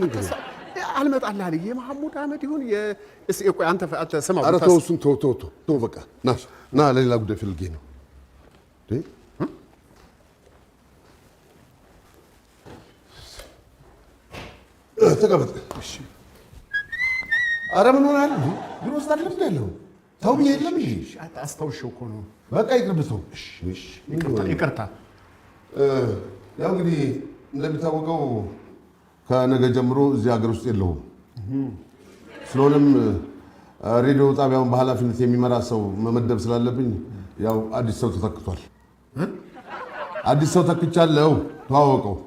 እንግዲህ አልመጣልህ አለ የመሐሙድ አህመድ ይሁን የቆይ አንተ ስማው ኧረ ተው እሱን ተው በቃ ና ለሌላ ጉዳይ ፈልጌ ነው ተቀበጥ እሺ ኧረ ምን ሆነሃል ቢሮ ውስጥ አይደለም ያለው ተው ብዬ የለም እንጂ አስታውሽው እኮ ነው በቃ ይቅርብተው እሺ ይቅርታ ያው እንግዲህ እንደሚታወቀው ከነገ ጀምሮ እዚህ ሀገር ውስጥ የለውም ስለሆነም ሬዲዮ ጣቢያውን በኃላፊነት የሚመራ ሰው መመደብ ስላለብኝ ያው አዲስ ሰው ተተክቷል አዲስ ሰው ተክቻለሁ ተዋወቀው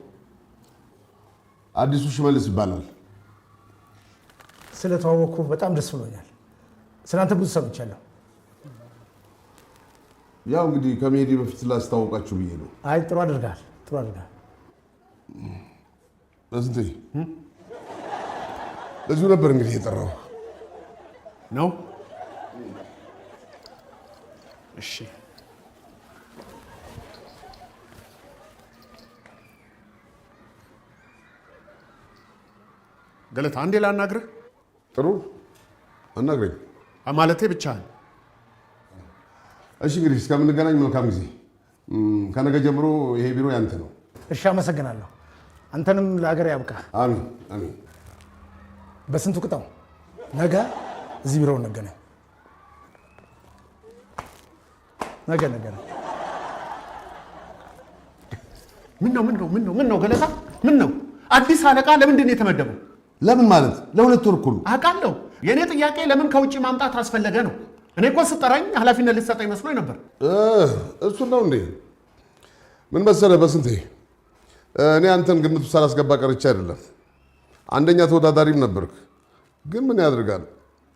አዲሱ ሽመልስ ይባላል ስለተዋወቅኩ በጣም ደስ ብሎኛል ስላንተ ብዙ ሰምቻለሁ ያው እንግዲህ ከመሄዴ በፊት ላስታውቃችሁ ብዬ ነው አይ ጥሩ አድርጋል በስንቴ ለዚሁ ነበር እንግዲህ የጠራው ነው እሺ ገለታ አንዴ ላናግርህ ጥሩ አናግረኝ ማለቴ ብቻህን እሺ እንግዲህ እስከምንገናኝ መልካም ጊዜ ከነገ ጀምሮ ይሄ ቢሮ ያንተ ነው እሺ አመሰግናለሁ አንተንም ለሀገር ያብቃ አሜን በስንቱ ቅጣው ነገ እዚህ ቢሮ እንገናኝ ነገ ምን ነው ገለታ ምን ነው አዲስ አለቃ ለምንድን ነው የተመደበው ለምን ማለት ለሁለት ወር እኮ ነው አውቃለሁ የኔ ጥያቄ ለምን ከውጪ ማምጣት አስፈለገ ነው እኔ እኮ ስጠራኝ ኃላፊነት ልትሰጠኝ መስሎኝ ነበር እሱ ነው እንዴ ምን መሰለህ በስንቴ እኔ አንተን ግምት ውስጥ ሳላስገባ ቀርቼ አይደለም አንደኛ ተወዳዳሪም ነበርክ ግን ምን ያደርጋል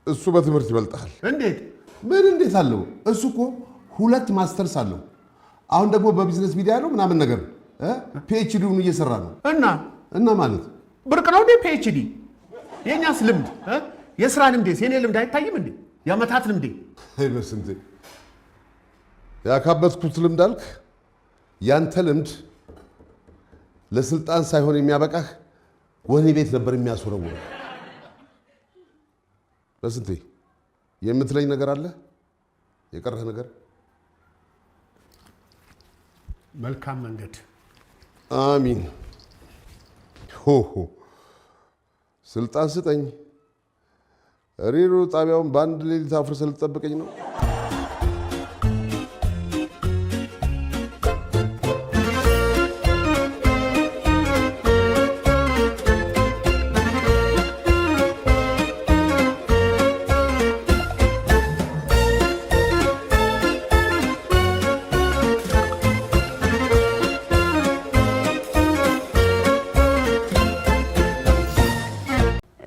እሱ በትምህርት ይበልጣል እንዴት አለው እሱ እኮ 2 ማስተርስ አለው አሁን ደግሞ በቢዝነስ ሚዲያ ነው ምናምን ነገር ፒኤችዲውን እየሰራ ነው እና ማለት ብርቅ ነው እንዴ ፒኤችዲ የኛስ ልምድ የስራ ልምዴስ የኔ ልምድ አይታይም እንዴ የዓመታት ልምዴ በስንቴ ያካበትኩት ልምድ አልክ ያንተ ልምድ ለስልጣን ሳይሆን የሚያበቃህ ወህኒ ቤት ነበር የሚያስወረው በስንቴ የምትለኝ ነገር አለ የቀረህ ነገር መልካም መንገድ አሚን ስልጣን ስጠኝ ሬዲዮ ጣቢያውን በአንድ ሌሊት አፍርሰህ ልትጠብቀኝ ነው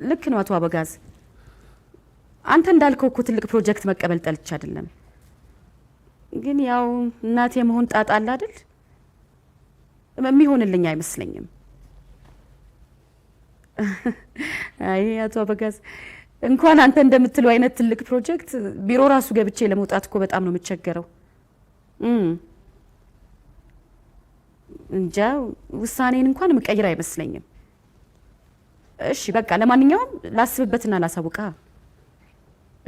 ልክ ነው አቶ አበጋዝ አንተ እንዳልከው እኮ ትልቅ ፕሮጀክት መቀበል ጠልቼ አይደለም ግን ያው እናቴ መሆን ጣጣ አለ አይደል የሚሆንልኝ አይመስለኝም አይ አቶ አበጋዝ እንኳን አንተ እንደምትለው አይነት ትልቅ ፕሮጀክት ቢሮ ራሱ ገብቼ ለመውጣት እኮ በጣም ነው የምቸገረው እንጃ ውሳኔን እንኳን መቀየር አይመስለኝም እሺ በቃ ለማንኛውም ላስብበትና ላሳውቃ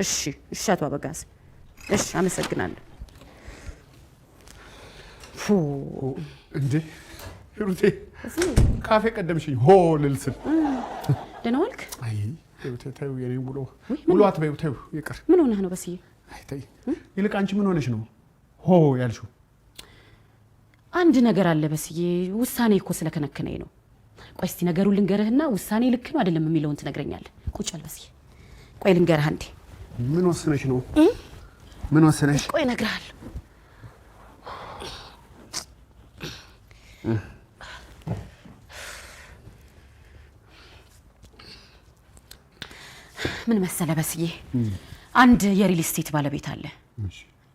እሺ አቶ አበጋዝ እሺ አመሰግናለሁ እንዴ ሩቴ ካፌ ቀደምሽኝ ሆ ልልስል ደህና ዋልክ አይ ተው የኔ ውሎ አትበይው ተው ይቅር ምን ሆነህ ነው በስዬ አይ ተይ ይልቅ አንቺ ምን ሆነሽ ነው ሆ ያልሽው አንድ ነገር አለ በስዬ ውሳኔ እኮ ስለከነከነኝ ነው ቆይ እስቲ ነገሩን ልንገርህና ውሳኔ ልክ ነው አይደለም የሚለውን ትነግረኛለህ ቁጭ በል በስዬ ቆይ ልንገርህ አንዴ ምን ወሰነሽ ነው ምን ወሰነሽ ቆይ እነግርሃለሁ ምን መሰለ በስዬ አንድ የሪል ስቴት ባለቤት አለ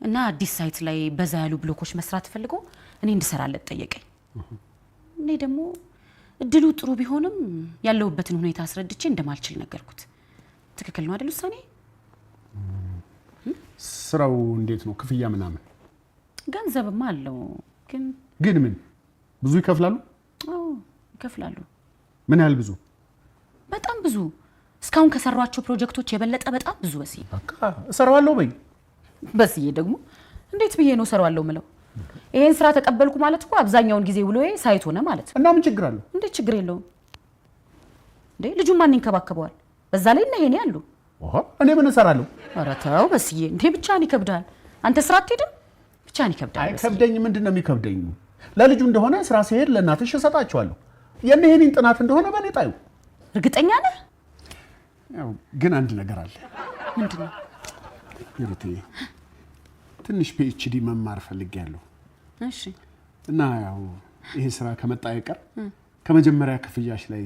እና አዲስ ሳይት ላይ በዛ ያሉ ብሎኮች መስራት ፈልጎ እኔ እንድሰራለት ጠየቀኝ እኔ ደግሞ እድሉ ጥሩ ቢሆንም ያለውበትን ሁኔታ አስረድቼ እንደማልችል ነገርኩት ትክክል ነው አይደል ውሳኔ ስራው እንዴት ነው ክፍያ ምናምን ገንዘብማ አለው ግን ምን ብዙ ይከፍላሉ አዎ ይከፍላሉ ምን ያህል ብዙ በጣም ብዙ እስካሁን ከሰሯቸው ፕሮጀክቶች የበለጠ በጣም ብዙ በስዬ። በቃ እሰራዋለሁ በይ። በስዬ ደግሞ እንዴት ብዬ ነው እሰራዋለሁ ምለው? ይሄን ስራ ተቀበልኩ ማለት እኮ አብዛኛውን ጊዜ ውሎዬ ሳይት ሆነ ማለት ነው። እና ምን ችግር አለው? እንዴት ችግር የለውም እንዴ? ልጁን ማን ይንከባከበዋል? በዛ ላይ እና ይሄን ያሉ እኔ ምን እሰራለሁ? ኧረ ተው በስዬ፣ እንዴ ብቻህን ይከብዳል። አንተ ስራ አትሄድም? ብቻህን ይከብዳል። አይከብደኝ። ምንድን ነው የሚከብደኝ? ለልጁ እንደሆነ ስራ ሲሄድ ለእናትሽ እሰጣቸዋለሁ። የኔን ጥናት እንደሆነ በኔ ጣዩ። እርግጠኛ ነህ? ያው ግን አንድ ነገር አለ። ምንድን ነው? ይሩቴ ትንሽ ፒኤችዲ መማር ፈልጌያለሁ። እሺ። እና ያው ይሄ ስራ ከመጣ አይቀር ከመጀመሪያ ክፍያሽ ላይ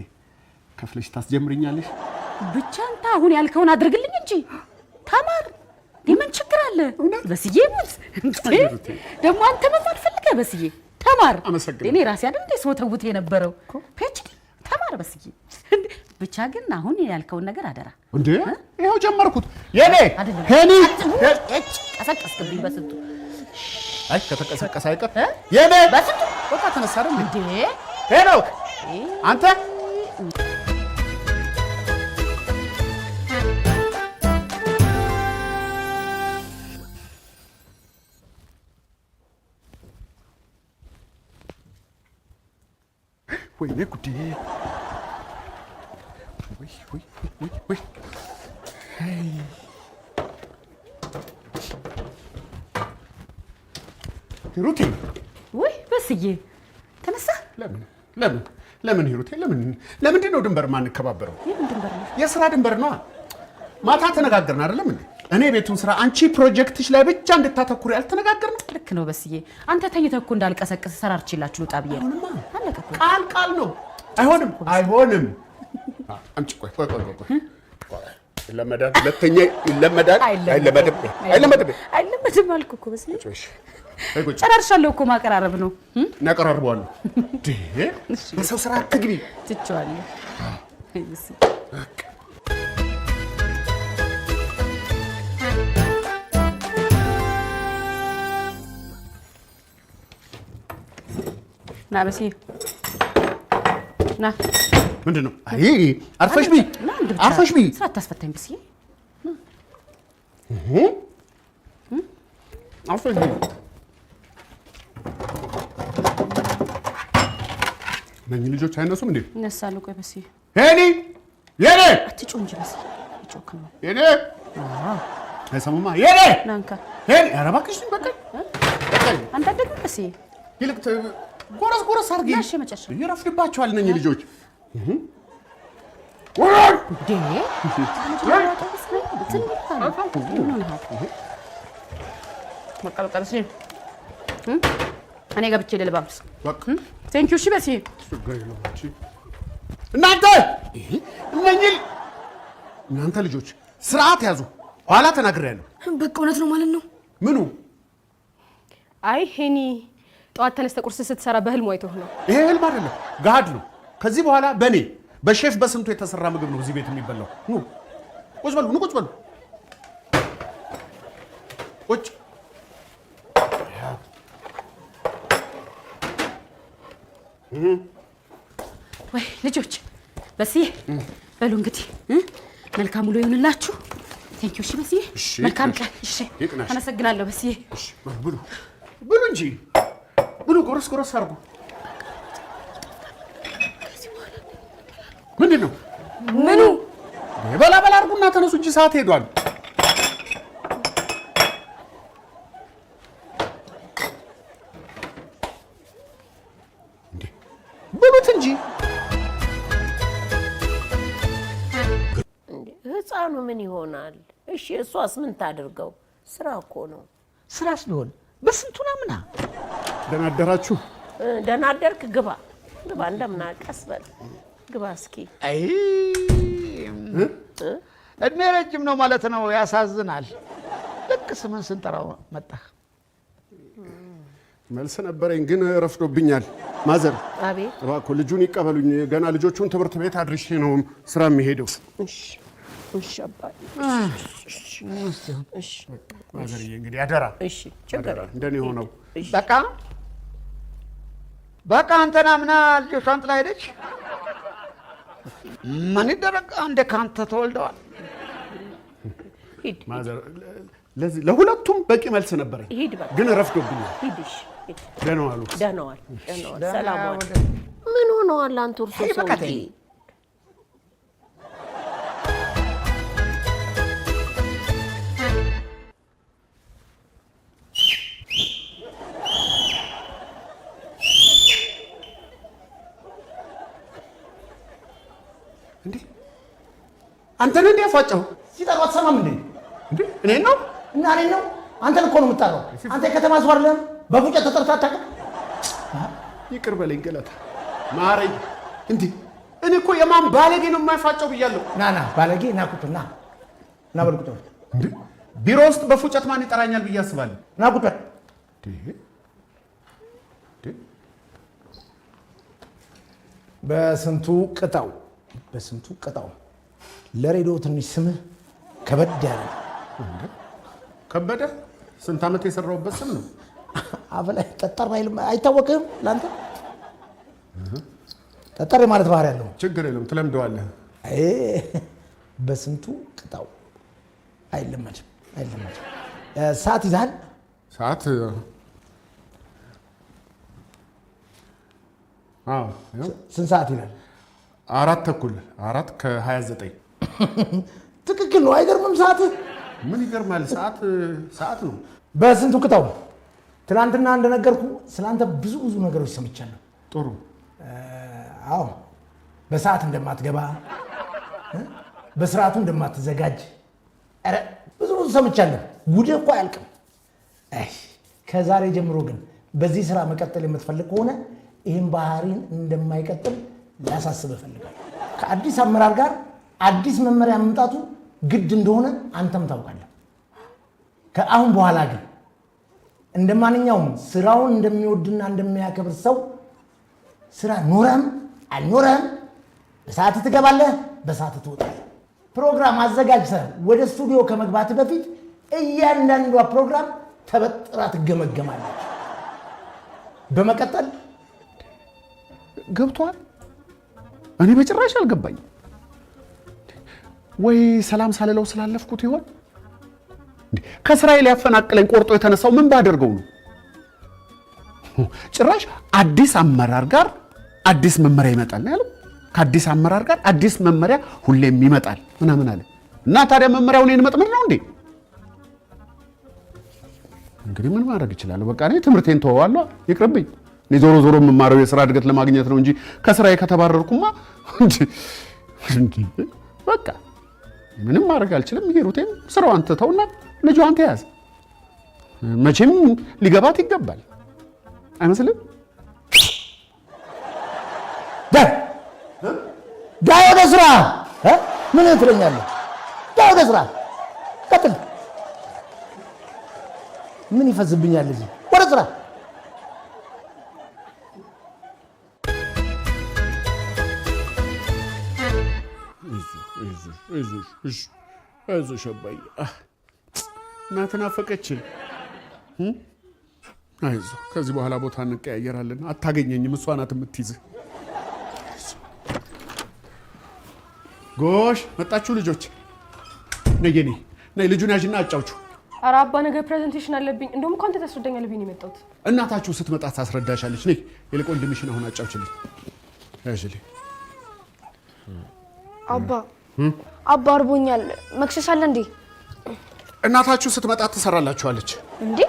ከፍለሽ ታስጀምርኛለሽ። ብቻ አንተ አሁን ያልከውን አድርግልኝ እንጂ ተማር። የምን ችግር አለ? በስዬ ሙት ደግሞ አንተ መማር ፈልገህ በስዬ ተማር። እኔ ራሴ አይደል እንደ ስወተውት የነበረው ፒኤችዲ ተማር በስዬ። ብቻ ግን አሁን ያልከውን ነገር አደራ። እንዴ ይሄው ጀመርኩት። የኔ ሄኒ ቀሰቀስክብኝ በስንቱ። አይ ከተቀሰቀሰ አይቀር የኔ በስንቱ በቃ ተነሳ አይደል እንዴ? ሄኖክ አንተ ወይኔ ጉዴ! ወይ ሂሩቴ! ወይ በስዬ ተነሳ። ለምን ሂሩቴ? ለምንድን ነው ድንበር ማንከባበረው? የምን ድንበር ነው? የስራ ድንበር ነው። ማታ ተነጋገርን አይደለም እንዴ? እኔ ቤቱን ስራ፣ አንቺ ፕሮጀክትሽ ላይ ብቻ እንድታተኩሪ አልተነጋገርንም? ልክ ነው በስዬ። አንተ ተኝተህ እኮ እንዳልቀሰቅስ ሰራርችላችሁ ልውጣ ብዬ ነው። አለቀ እኮ። ቃል ነው። አይሆንም። አንቺ ቆይ ይለመዳል። ሁለተኛ ይለመዳል። አይለመድም አልኩ እኮ በስዬ። ጨራርሻለሁ እኮ ማቀራረብ ነው። እናቀራርበዋለሁ። የሰው ስራ አትግቢ። ትቼዋለሁ። ና በስዬ ና። ምንድን ነው? አይ አርፈሽ ቢ ስራ አታስፈታኝ በስዬ። አርፈሽ ቢ። እነኝህ ልጆች አይነሱም እንዴ? ይነሳሉ። ቆይ በስዬ ሄኒ የኔ አትጮህ እንጂ በስዬ። ይጮክ ነው የኔ አይሰሙማ። የኔ ናንካ ሄኒ ኧረ እባክሽ በቃ አንተ ደግሞ በስዬ ይልቅ ጎረስ አድርጊ። እሺ መጨረሻ ይረፍድባቸዋል እነኝህ ልጆች። እኔ ገብቼ ልልባብስ። ቴንኪው። እሺ በስዬ እናንተ ልጆች ስርዓት ያዙ። ኋላ ተናግሬያለሁ። በቃ እውነት ነው ማለት ነው። ምኑ? አይ ሄኒ ጠዋት ተነስተ ቁርስ ስትሰራ በህልም አይተው ነው። ይሄ ህልም አይደለም፣ ገሃድ ነው። ከዚህ በኋላ በኔ በሼፍ በስንቱ የተሰራ ምግብ ነው እዚህ ቤት የሚበላው። ኑ ቁጭ በሉ፣ ቁጭ በሉ። ቁጭ ወይ ልጆች በስዬ በሉ እንግዲህ መልካም ውሎ ይሁንላችሁ። ቴንኪው። እሺ በስዬ መልካም ቀን። እሺ አመሰግናለሁ በስዬ። እሺ ብሉ እንጂ ብሉ። ጎረስ አድርጉ። ምንድን ነው? ምኑ? በላ አድርጉና ተነሱ እንጂ ሰዓት ሄዷል። ብሉት እንጂ። ህፃኑ ምን ይሆናል? እሺ እሷስ ምን ታድርገው? ስራ እኮ ነው። ስራስ ቢሆን በስንቱና ምና። ደህና አደራችሁ። ደህና አደርክ። ግባ እንደምና ቀስ በል ግባ እስኪ። አይ እድሜ ረጅም ነው ማለት ነው። ያሳዝናል። ልክ ስምን ስንጠራው መጣ። መልስ ነበረኝ ግን ረፍዶብኛል። ማዘር አቤት። እባክዎ ልጁን ይቀበሉኝ። ገና ልጆቹን ትምህርት ቤት አድርሼ ነው ስራ የሚሄደው። እሺ አባዬ። እሺ ማዘርዬ እንግዲህ አደራ። እሺ ችግር እንደኔ ሆነው በቃ አንተና ምና ልጆቿን ጥላ ሄደች። ምን ይደረግ አንዴ ካንተ ተወልደዋል። ማዘር ለሁለቱም በቂ መልስ ነበረኝ፣ ሂድ በቃ ግን ረፍዶብኛል። ሂድሽ ደህና ዋሉ። ደህና ዋል፣ ሰላም ዋል። ምን ሆነዋል አንተ እርሶ ሰውዬ? እንዴ አንተን እንዴ ያፋጨው ሲጠሩ አትሰማም እንዴ? እንዴ እኔን ነው እና እኔን ነው? አንተን እኮ ነው የምጠራው። አንተ የከተማ ሰው አይደለም? በፉጨት ተጠርተህ አታውቅም? ይቅር በለኝ ገለታ፣ ማረኝ። እንዴ እኔ እኮ የማን ባለጌ ነው የማይፋጨው ብያለሁ። ና ባለጌ ና ቁጡ ና በል ቁጡ። እንዴ ቢሮ ውስጥ በፉጨት ማን ይጠራኛል ብዬ አስባለሁ። ና ቁጡ። በስንቱ ቅጣው ለሬዲዮ ትንሽ ስምህ ከበድ ያለ ከበደ። ስንት ዓመት የሰራሁበት ስም ነው። አፍ ላይ ጠጠር አይልም፣ አይታወቅህም ለአንተ? ጠጠር ማለት ባህሪ ያለው ችግር የለም ትለምደዋለህ። በስንቱ ቅጣው አይለመድም። ሰዓት ይዘሃል? ሰዓት ስንት ሰዓት ይላል? 4:00 4:29 ትክክል ነው። አይገርምም? ሰዓት ምን ይገርማል? ሰዓት ነው። በስንቱ ቅጣው። ትናንትና እንደነገርኩ ስለአንተ ብዙ ነገሮች ሰምቻለሁ። ጥሩ። አዎ በሰዓት እንደማትገባ፣ በስርዓቱ እንደማትዘጋጅ፣ ኧረ ብዙ ሰምቻለሁ። ጉድህ እኮ አያልቅም። ከዛሬ ጀምሮ ግን በዚህ ስራ መቀጠል የምትፈልግ ከሆነ ይህን ባህሪን እንደማይቀጥል ላሳስብ እፈልጋለሁ። ከአዲስ አመራር ጋር አዲስ መመሪያ መምጣቱ ግድ እንደሆነ አንተም ታውቃለህ። ከአሁን በኋላ ግን እንደ ማንኛውም ስራውን እንደሚወድና እንደሚያከብር ሰው ስራ ኖረህም አልኖረህም በሰዓት ትገባለህ፣ በሰዓት ትወጣለህ። ፕሮግራም አዘጋጅተህ ወደ ስቱዲዮ ከመግባት በፊት እያንዳንዷ ፕሮግራም ተበጥራ ትገመገማለች። በመቀጠል ገብቷል። እኔ በጭራሽ አልገባኝ። ወይ ሰላም ሳልለው ስላለፍኩት ይሆን? ከስራዬ ሊያፈናቅለኝ ቆርጦ የተነሳው ምን ባደርገው ነው? ጭራሽ አዲስ አመራር ጋር አዲስ መመሪያ ይመጣል ነው ያለው። ከአዲስ አመራር ጋር አዲስ መመሪያ ሁሌም ይመጣል ምናምን አለ እና ታዲያ መመሪያውን እኔን መጥመድ ነው እንዴ? እንግዲህ ምን ማድረግ እችላለሁ? በቃ እኔ ትምህርቴን ተወዋለሁ፣ ይቅርብኝ። እኔ ዞሮ የምማረው የስራ እድገት ለማግኘት ነው እንጂ ከስራዬ ከተባረርኩማ በቃ ምንም ማድረግ አልችልም። ሂሩቴን ስራዋን ትተውና ልጇን ተያዝ። መቼም ሊገባት ይገባል አይመስልም? ዳ ወደ ስራ። ምን ትለኛለህ? ዳ ወደ ስራ ቀጥል። ምን ይፈዝብኛል እዚህ? ወደ ስራ። አይዞሽ አባዬ፣ እናትህ ናፈቀችኝ። አይዞህ፣ ከዚህ በኋላ ቦታ እንቀያየራለን። አታገኘኝም፣ እሷ ናት የምትይዝህ። ጎሽ መጣችሁ ልጆች። ነይ ልጁን ያዥና አጫውችሁ። ኧረ አባ ነገ ፕሬዘንቴሽን አለብኝ። እንደውም እኮ አንተ ታስረዳኛለህ ብዬ ነው የመጣሁት። እናታችሁ ስትመጣ ታስረዳሻለች። ነይ ይልቅ ወንድምሽን አሁን አጫውችልኝ። ያዥልኝ። አባ አርቦኛል። መክሰስ አለ እንዴ? እናታችሁ ስትመጣ ትሰራላችኋለች። እንዴ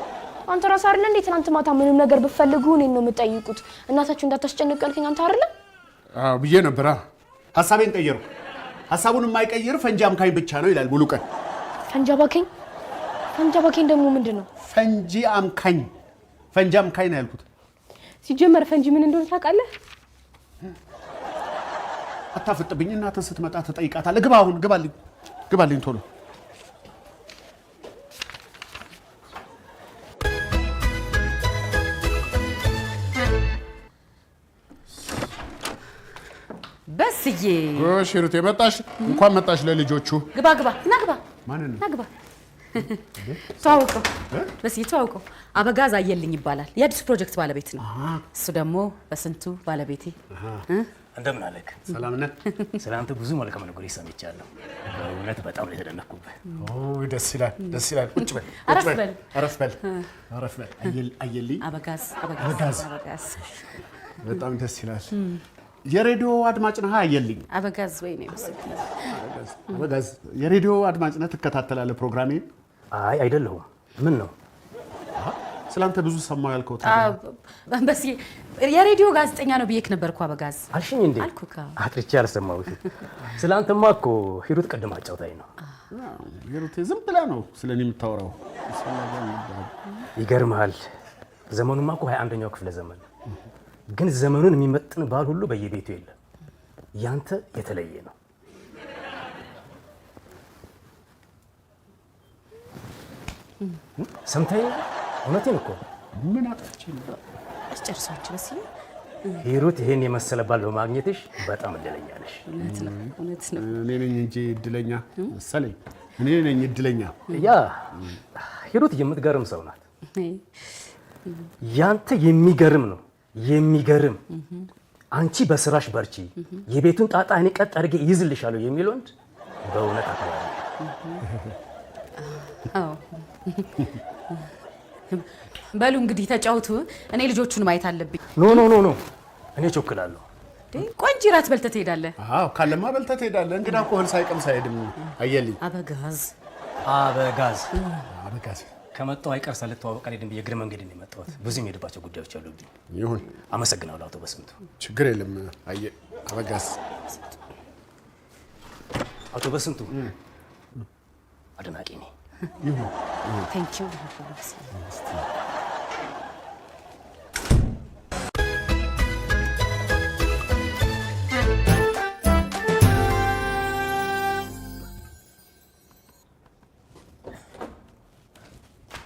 አንተ ራስህ አይደለ እንዴ ትናንት ማታ ምንም ነገር ብትፈልጉ እኔን ነው የምትጠይቁት? እናታችሁ እንዳታስጨንቅ ያልከኝ አንተ አይደለ? አዎ ብዬ ነበር። ሐሳቤን ቀየርኩ። ሐሳቡን የማይቀይር ፈንጂ አምካኝ ብቻ ነው ይላል ሙሉ ቀን። ፈንጂ አምካኝ ደግሞ ምንድን ነው? ፈንጂ አምካኝ ነው ያልኩት። ሲጀመር ፈንጂ ምን እንደሆነ ታውቃለህ? አታፍጥብኝ። እናትህ ስትመጣ ትጠይቃታለህ። ግባ፣ አሁን ግባልኝ ቶሎ። በስዬ ጎሽ ሂሩቴ መጣሽ። እንኳን መጣሽ ለልጆቹ። ግባ ማንን ነው? ናግባ ተዋውቀው። በስዬ ተዋውቀው። አበጋዝ አየልኝ ይባላል። የአዲስ ፕሮጀክት ባለቤት ነው። እሱ ደግሞ በስንቱ ባለቤቴ። እንደምን አለክ? ሰላም ነህ? ስላንተ ብዙ መልካም ነገሮች ሰምቻለሁ። በእውነት በጣም ነው የተደነቅኩበት። ደስ ይላል፣ ደስ ይላል። ቁጭ በል፣ አረፍ በል። አየልኝ አበጋዝ። በጣም ደስ ይላል። የሬዲዮ አድማጭ ነህ? አየልኝ አበጋዝ ወይ ነው መሰለኝ። አበጋዝ የሬዲዮ አድማጭ ነህ? ትከታተላለህ ፕሮግራሜን? አይ አይደለሁም። ምን ነው ስላንተ ብዙ ሰማሁ ያልከው? በስ የሬዲዮ ጋዜጠኛ ነው ብዬሽ ነበርኩ። አበጋዝ አልሽኝ እንዴ? አልኩካ። አጥርቼ አልሰማሁሽም። ስላንተማ እኮ ሂሩት ቀድማ አጫውታኝ ነው። ሂሩት ዝም ብላ ነው ስለኔ የምታወራው። ይገርምሃል፣ ዘመኑማ እኮ 21ኛው ክፍለ ዘመን፣ ግን ዘመኑን የሚመጥን ባል ሁሉ በየቤቱ የለም። ያንተ የተለየ ነው። ሰምተኸኝ? እውነቴን እኮ። ምን አጥፍቼ ነው? አስጨርሳችሁ በስ ሂሩት ይሄን የመሰለ ባል በማግኘትሽ በጣም እድለኛ ነሽ። እውነት ነው። እኔ ነኝ እንጂ እድለኛ መሰለኝ። እኔ ነኝ እድለኛ። ያ ሂሩት የምትገርም ሰው ናት። ያንተ የሚገርም ነው የሚገርም። አንቺ በስራሽ በርቺ፣ የቤቱን ጣጣ እኔ ቀጥ አድርጌ ይይዝልሻለሁ የሚል ወንድ በእውነት አከባሪ። አዎ በሉ እንግዲህ ተጫውቱ። እኔ ልጆቹን ማየት አለብኝ። ኖ እኔ ቾክላለሁ። ቆንጆ ራት በልተህ ትሄዳለህ። አዎ ካለማ በልተህ ትሄዳለህ። እንግዳ እኮ እህል ሳይቀምስ አይሄድም። አየልኝ አበጋዝ ከመጣሁ አይቀር ሳልተዋወቅ አልሄድም ብዬ እግረ መንገድ ነው የመጣሁት። ብዙ የሚሄድባቸው ጉዳዮች አሉብኝ። ይሁን። አመሰግናለሁ አቶ በስንቱ። ችግር የለም አበጋዝ። አቶ በስንቱ አድናቂ ነኝ። ይሁን። ቴንክ ዩ።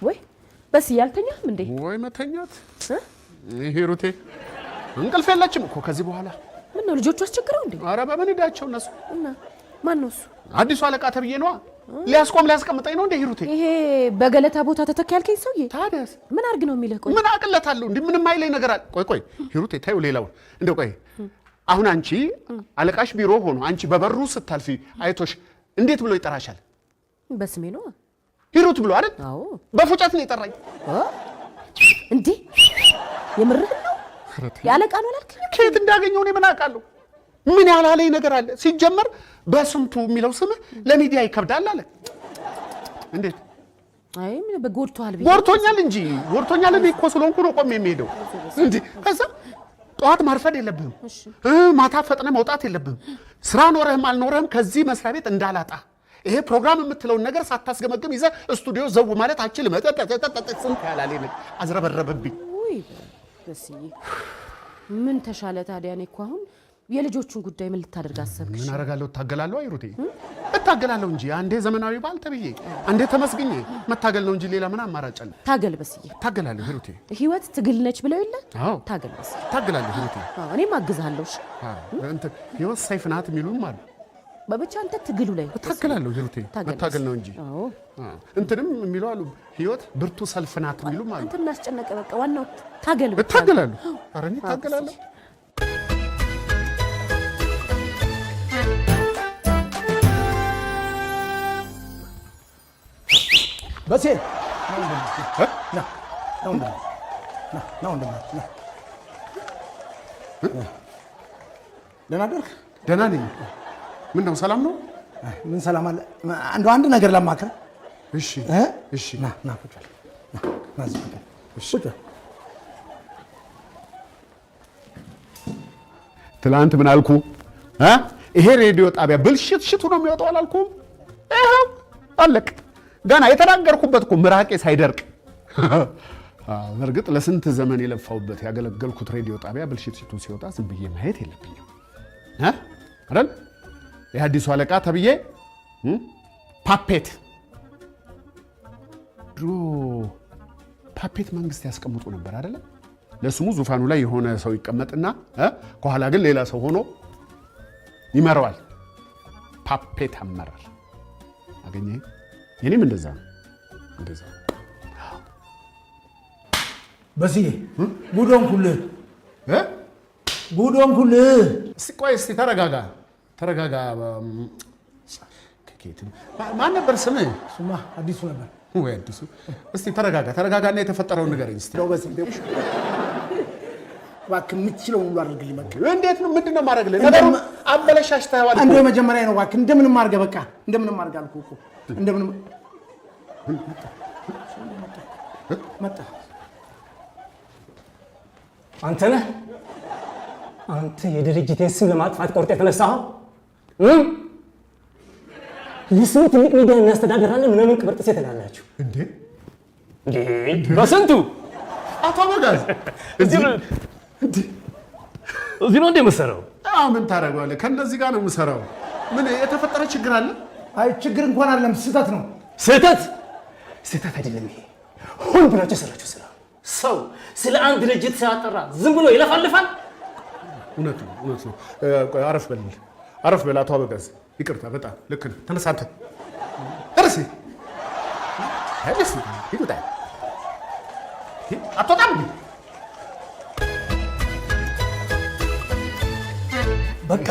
ወይ በስ ያልተኛም እንዴ? ወይ መተኛት። ሂሩቴ እንቅልፍ የላችም እኮ ከዚህ በኋላ። ምን ነው ልጆቹ አስቸግረው እንዴ? ኧረ በምን ሄዳቸው እነሱ። እና ማን ነው እሱ? አዲሱ አለቃ ተብዬ ነዋ። ሊያስቀምጠኝ ነው እንደ ሂሩቴ። ይሄ በገለታ ቦታ ተተካ ያልከኝ ሰውዬ ታዲያስ ምን አድርግ ነው የሚልህ? ቆይ ምን አቅለታለሁ እንዴ? ምንም አይለኝ ነገር አለ። ቆይ ሂሩቴ ታዩ ሌላውን እንደው ቆይ አሁን አንቺ አለቃሽ ቢሮ ሆኖ አንቺ በበሩ ስታልፊ አይቶሽ እንዴት ብሎ ይጠራሻል? በስሜ ነው ሂሩት ብሎ አይደል? አዎ በፉጨት ነው የጠራኝ። እንዴ የምርህ ነው? ያለቃ ነው አላልክ? ከየት እንዳገኘው እኔ ምን አውቃለሁ? ምን ያላለኝ ነገር አለ? ሲጀመር በስንቱ የሚለው ስም ለሚዲያ ይከብዳል አለ። እንዴት? አይ ምን በጎድቷል? ጎድቶኛል እንጂ ጎድቶኛል። እኔ እኮ ስለሆንኩ ነው ቆሜ የሚሄደው እንዴ። ከዛ ጠዋት ማርፈድ የለብህም፣ ማታ ፈጥነ መውጣት የለብህም። ስራ ኖረህም አልኖረህም ከዚህ መስሪያ ቤት እንዳላጣ ይሄ ፕሮግራም የምትለውን ነገር ሳታስገመግም ይዘህ ስቱዲዮ ዘው ማለት አችልም። ስንት ያላለ አዝረበረበብኝ። ውይ በስዬ ምን ተሻለ ታዲያ? እኔ እኮ አሁን የልጆቹን ጉዳይ ምን ልታደርግ አሰብክ? ምን አደርጋለሁ? እታገላለሁ። አይሩቴ እታገላለሁ እንጂ አንዴ ዘመናዊ ባል ተብዬ አንዴ ተመስግኜ መታገል ነው እንጂ ሌላ ምን አማራጭ አለ? ታገል በስዬ። ታገላለሁ ሂሩቴ። ህይወት ትግል ነች ብለው የለ? አዎ ታገል በስዬ። ታገላለሁ ሂሩቴ። እኔም አግዝሃለሁ። እሺ እንትን ህይወት ሰይፍ ናት የሚሉም አሉ። በብቻ አንተ ትግሉ ላይ ታገላለሁ ሂሩቴ። መታገል ነው እንጂ እንትንም የሚሉ አሉ። ህይወት ብርቱ ሰልፍ ናት የሚሉም አሉ። አንተ ምን አስጨነቀ? በቃ ዋናው ታገል። እታገላለሁ። ኧረ እኔ እታገላለሁ። በሴ ደህና ደርክ? ደህና ነኝ። ምን ነው ሰላም ነው? ምን ሰላም አለ? አንድ ነገር ለማከር። እሺ እሺ። ና ቁጭ በል። ና እዚህ ቁጭ በል። ቁጭ በል። ትላንት ምን አልኩ? ይሄ ሬዲዮ ጣቢያ ብልሽት ሽቱ ነው የሚወጣው አላልኩም? ይኸው አለቅ። ገና የተናገርኩበት እኮ ምራቄ ሳይደርቅ። በእርግጥ ለስንት ዘመን የለፋውበት ያገለገልኩት ሬዲዮ ጣቢያ ብልሽት ሽቱ ሲወጣ ዝም ብዬ ማየት የለብኝም አይደል? የአዲሱ አለቃ ተብዬ ፓፔት ድሮ ፓፔት መንግስት ያስቀምጡ ነበር አይደለ? ለስሙ ዙፋኑ ላይ የሆነ ሰው ይቀመጥና ከኋላ ግን ሌላ ሰው ሆኖ ይመራዋል። ፓፔት አመራር አገኘ። የኔም እንደዛ ነው። እንደዛ በዚህ ጉዶን ሁሉ ጉዶን ኩል እስቲ ቆይ እስቲ ተረጋጋ ተረጋጋ። ማን ነበር ስምህ? እሱማ አዲሱ ነበር። ወይ አዲሱ። እስቲ ተረጋጋና የተፈጠረውን ንገረኝ እስቲ። ነው በስንቴ እባክህ የምትችለው ሁሉ አድርግልኝ። በቃ እንዴት ነው? ምንድን ነው የማደርግልህ? ነገሩን አበለሻሽተኸዋል እኮ። እንደው መጀመሪያ ነው እባክህ እንደምንም አድርገህ በቃ እንደምንም አድርገህ አልኩህ እኮ እንደምንም መጣ። አንተ ነህ? አንተ የድርጅቴን ስም ለማጥፋት ቆርጠህ የተነሳኸው? ለስሙ ትልቅ ሚዲያ እናስተዳድራለን ምናምን ቅብር ጥሴ ትላላችሁ እንዴ? በስንቱ አቶ አበጋዝ እዚህ ነው እንደ የምትሰራው? ምን ታደርገዋለህ? ከእነዚህ ጋር ነው የምሰራው። ምን የተፈጠረ ችግር አለ? አይ ችግር እንኳን አይደለም፣ ስህተት ነው። ስህተት አይደለም ይሄ። ሆን ብላችሁ የሰራችሁ ስራ። ሰው ስለ አንድ ድርጅት ሲያጠራ ዝም ብሎ ይለፋልፋል? እውነት ነው። አረፍ በል አቶ አበጋዝ። ይቅርታ፣ በጣም ልክ ነህ። ተነሳ አንተ። እርሲ ይውጣ። አትወጣም እንዴ? በቃ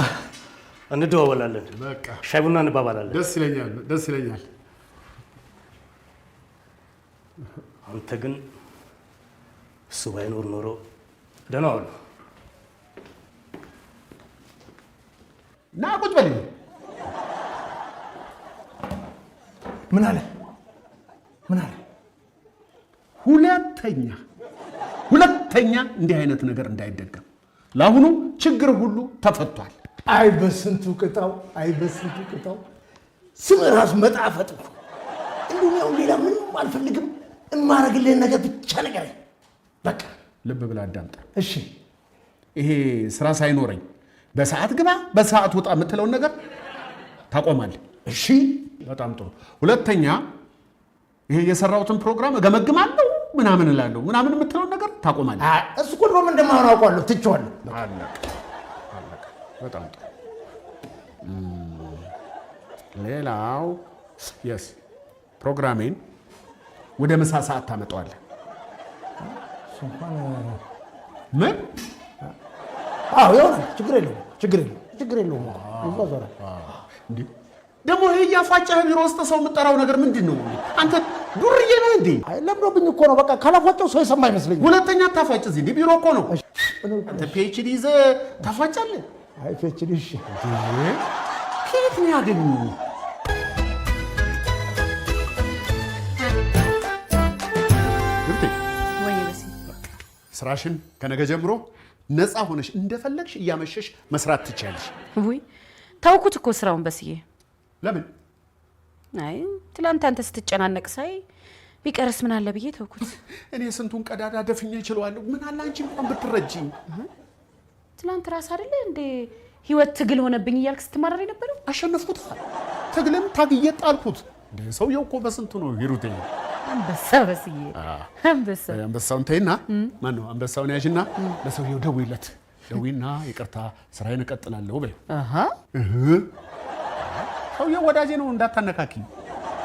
እንደዋወላለን። በቃ ሻይ ቡና እንባባላለን። ደስ ይለኛል። አንተ ግን እሱ ባይኖር ኖሮ ደህና ዋሉ። ና ቁጭ በል። ምን አለ? ሁለተኛ እንዲህ አይነት ነገር እንዳይደገም ለአሁኑ ችግር ሁሉ ተፈቷል። አይ በስንቱ ቅጣው። ስም ራሱ መጣፈጥ እኮ እንዲሁ ያው ሌላ ምንም አልፈልግም። እማረግልህን ነገር ብቻ ንገረኝ። በቃ ልብ ብለህ አዳምጥ እሺ። ይሄ ስራ ሳይኖረኝ በሰዓት ግባ በሰዓት ውጣ የምትለውን ነገር ታቆማለህ። እሺ፣ በጣም ጥሩ። ሁለተኛ ይሄ የሰራሁትን ፕሮግራም እገመግማለሁ ምናምን እላለሁ ምናምን የምትለውን ነገር ታቆማለህ። እሱ እኮ ድሮም እንደማሆን አውቀዋለሁ፣ ትቼዋለሁ። አለቀ። በጣም ጥሩ። ሌላው ፕሮግራሜን ወደ ምሳ ሰዓት ታመጣዋለህ። ምን? አዎ ይሆናል። ችግር የለውም። ደግሞ ይሄ እያፏጨህ ቢሮ ውስጥ ሰው የምጠራው ነገር ምንድን ነው? አንተ ዱርዬ ነህ እንዴ? ለምዶብኝ እኮ ነው። በቃ ካላፏጨው ሰው የሰማ አይመስለኝም። ሁለተኛ ታፏጭ። እዚህ እንደ ቢሮ እኮ ነው። አንተ ፒኤችዲ ይዘህ ታፏጫለህ? አይ ፒኤችዲ እሺ። ከየት ነው ያገኙ? ስራሽን ከነገ ጀምሮ ነፃ ሆነሽ እንደፈለግሽ እያመሸሽ መስራት ትችያለሽ። ውይ ታውኩት እኮ ስራውን በስዬ። ለምን? አይ ትላንት አንተ ስትጨናነቅ ሳይ ቢቀርስ ምን አለ ብዬ ተውኩት። እኔ ስንቱን ቀዳዳ ደፍኜ እችለዋለሁ። ምን አለ አንቺ እንኳን ብትረጂኝ። ትላንት ራስ አይደለ እንዴ ህይወት ትግል ሆነብኝ እያልክ ስትማረር የነበረው? አሸነፍኩት። ትግልም ታግዬ ጣልኩት። ሰውየው እኮ በስንቱ ነው ሂሩቴ። አንበሳ በስዬ አንበሳ። አንበሳውን ተይና፣ ማነው አንበሳውን ያዥና ለሰውየው ደውይና ይቅርታ ስራዬን እቀጥላለሁ በይው። ሰውየው ወዳጄ ነው እንዳታነካኪ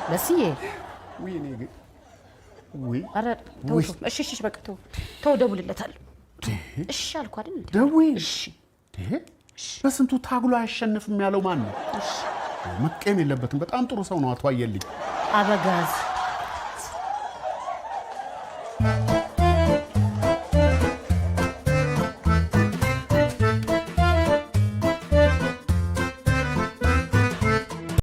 በስዬ። ውይ እኔ ግን ኧረ ተው። እሺ በቃ ተው፣ ደውልለታለሁ። እሺ አልኩ አይደል እንዴ? ደውይ። እሺ በስንቱ ታግሎ አያሸንፍም ያለው ማን ነው? መቀየም የለበትም። በጣም ጥሩ ሰው ነው አቶ አየልኝ አበጋዝ።